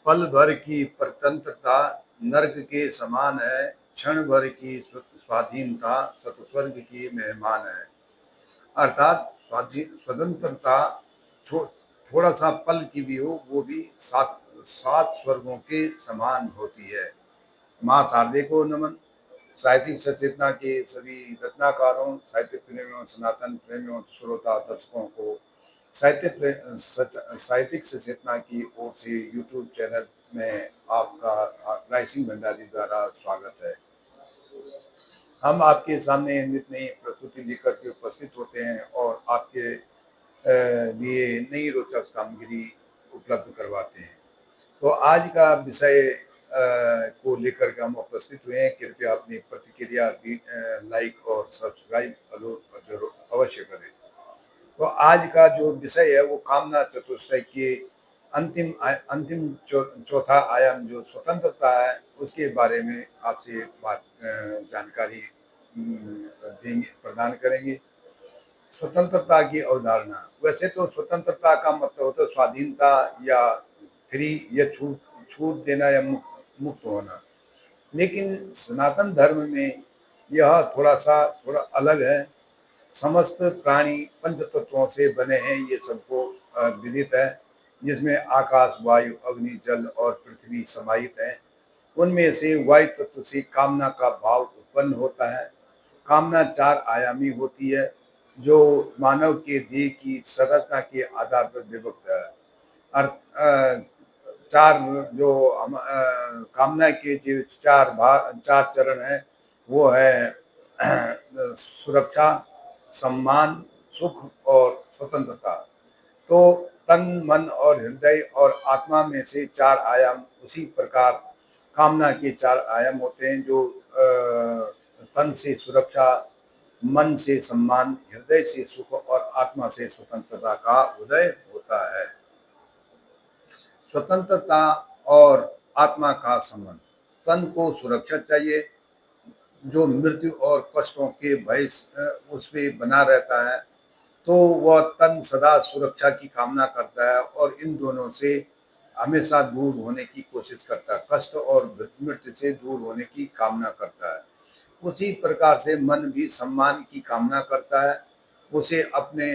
पल भर की स्वतंत्रता नर्क के समान है, क्षण भर की स्वाधीनता सतस्वर्ग की मेहमान है। अर्थात स्वतंत्रता छो थोड़ा सा पल की भी हो, वो भी सात सात स्वर्गों के समान होती है। माँ शारदे को नमन। साहित्यिक सचेतना के सभी रचनाकारों, साहित्य प्रेमियों, सनातन प्रेमियों, श्रोता दर्शकों को साहित्यिक सचेतना की ओर से यूट्यूब चैनल में आपका राइसिंग भंडारी द्वारा स्वागत है। हम आपके सामने नित नई प्रस्तुति लेकर के उपस्थित होते हैं और आपके लिए नई रोचक सामग्री उपलब्ध करवाते हैं। तो आज का विषय को लेकर के हम उपस्थित हुए हैं। कृपया अपनी प्रतिक्रिया लाइक और सब्सक्राइब जरूर अवश्य करें। तो आज का जो विषय है वो कामना चतुष्टय के चौथा आयाम जो स्वतंत्रता है उसके बारे में आपसे जानकारी देंगे, प्रदान करेंगे। स्वतंत्रता की अवधारणा। वैसे तो स्वतंत्रता का मतलब होता है स्वाधीनता या फ्री या छूट छूट देना या मुक्त होना। लेकिन सनातन धर्म में यह थोड़ा अलग है। समस्त प्राणी पंच तत्वों से बने हैं, ये सबको विदित है, जिसमें आकाश, वायु, अग्नि, जल और पृथ्वी समाहित हैं। उनमें से वायु तत्व से कामना का भाव उत्पन्न होता है। कामना चार आयामी होती है, जो मानव के देह की संरचना के आधार पर विभक्त है। चार जो कामना के जो चार चरण हैं वो है सुरक्षा, सम्मान, सुख और स्वतंत्रता। तो तन, मन और हृदय और आत्मा में से चार आयाम उसी प्रकार कामना के चार आयाम होते हैं, जो तन से सुरक्षा, मन से सम्मान, हृदय से सुख और आत्मा से स्वतंत्रता का उदय होता है। स्वतंत्रता और आत्मा का संबंध। तन को सुरक्षा चाहिए, जो मृत्यु और कष्टों के भय उसमें बना रहता है, तो वह तन सदा सुरक्षा की कामना करता है और इन दोनों से हमेशा दूर होने की कोशिश करता है, कष्ट और मृत्यु से दूर होने की कामना करता है। उसी प्रकार से मन भी सम्मान की कामना करता है, उसे अपने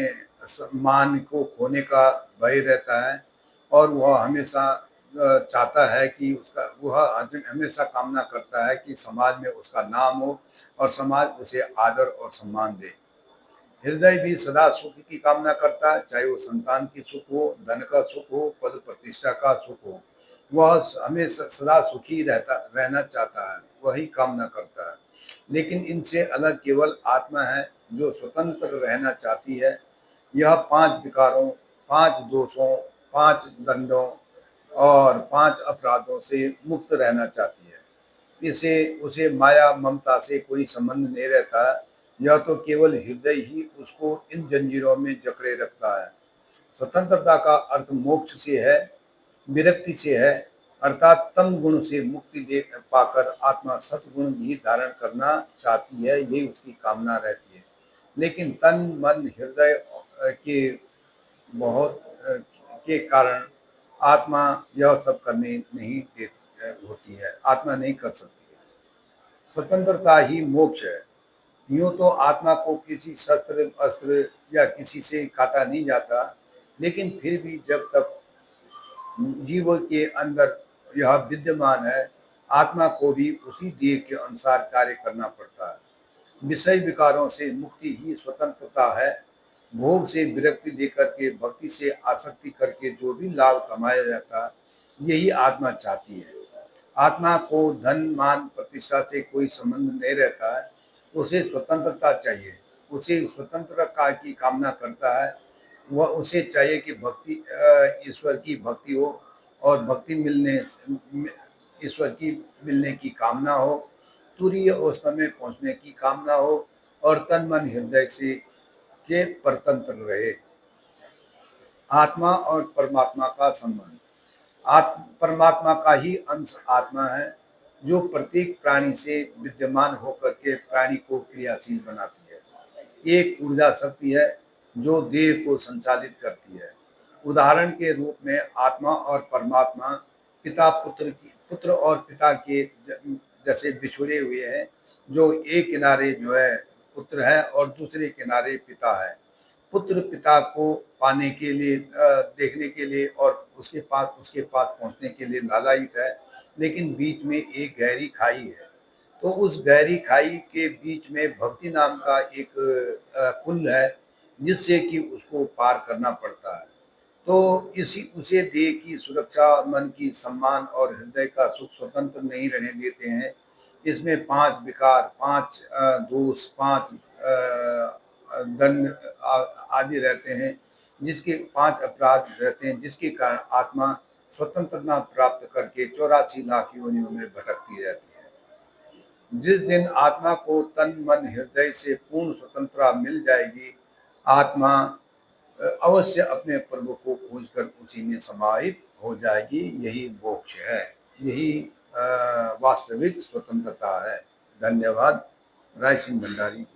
सम्मान को खोने का भय रहता है और वह हमेशा चाहता है कि उसका वह हमेशा कामना करता है कि समाज में उसका नाम हो और समाज उसे आदर और सम्मान दे। हृदय भी सदा सुख की कामना करता है, चाहे वो संतान की सुख हो, धन का सुख हो, पद प्रतिष्ठा का सुख हो। वह हमेशा सदा सुखी रहना चाहता है, वही कामना करता है। लेकिन इनसे अलग केवल आत्मा है, जो स्वतंत्र रहना चाहती है। यह पांच विकारों, पांच दोषों, पांच दंडों और पांच अपराधों से मुक्त रहना चाहती है। इसे उसे माया ममता से कोई संबंध नहीं रहता है। यह तो केवल हृदय ही उसको इन जंजीरों में जकड़े रखता है। स्वतंत्रता का अर्थ मोक्ष से है, विरक्ति से है, अर्थात तम गुण से मुक्ति दे पाकर आत्मा सतगुण भी धारण करना चाहती है, यही उसकी कामना रहती है। लेकिन तन मन हृदय के बहुत के कारण आत्मा यह सब करने नहीं दे होती है, आत्मा नहीं कर सकती है। स्वतंत्रता ही मोक्ष है। यूं तो आत्मा को किसी शस्त्र अस्त्र या किसी से काटा नहीं जाता, लेकिन फिर भी जब तक जीव के अंदर यह विद्यमान है, आत्मा को भी उसी देह के अनुसार कार्य करना पड़ता है। विषय विकारों से मुक्ति ही स्वतंत्रता है। भोग से विरक्ति देकर के भक्ति से आसक्ति करके जो भी लाभ कमाया जाता है, यही आत्मा चाहती है। आत्मा को धन मान प्रतिष्ठा से कोई संबंध नहीं रहता है, उसे स्वतंत्रता चाहिए। उसे स्वतंत्रता की कामना करता है। वह उसे चाहिए कि भक्ति ईश्वर की भक्ति हो और भक्ति मिलने ईश्वर की मिलने की कामना हो, तुरीय अवस्था में पहुंचने की कामना हो और तन मन हृदय से के परतंत्र रहे। आत्मा और परमात्मा का संबंध। परमात्मा का ही अंश आत्मा है, जो प्रत्येक प्राणी से विद्यमान होकर के प्राणी को क्रियाशील बनाती है। एक ऊर्जा शक्ति है जो देह को संचालित करती है। उदाहरण के रूप में आत्मा और परमात्मा पुत्र और पिता के जैसे बिछुड़े हुए हैं, जो एक किनारे जो है पुत्र है और दूसरे किनारे पिता है। पुत्र पिता को पाने के लिए देखने के लिए और उसके पास पहुंचने के लिए लालायित है, लेकिन बीच में एक गहरी खाई है। तो उस गहरी खाई के बीच में भक्ति नाम का एक पुल है, जिससे कि उसको पार करना पड़ता है। तो इसी उसे देह की सुरक्षा, मन की सम्मान और हृदय का सुख स्वतंत्र नहीं रहने देते हैं। इसमें 5 विकार, 5 दोष, 5 दंड आदि रहते हैं, जिसके 5 अपराध रहते हैं, जिसके कारण आत्मा स्वतंत्रता प्राप्त करके 84 लाख योनियों में भटकती रहती है। जिस दिन आत्मा को तन मन हृदय से पूर्ण स्वतंत्रता मिल जाएगी, आत्मा अवश्य अपने प्रभु को खोजकर उसी में समाहित हो जाएगी। यही मोक्ष है, यही वास्तविक स्वतंत्रता है। धन्यवाद। राय सिंह भंडारी।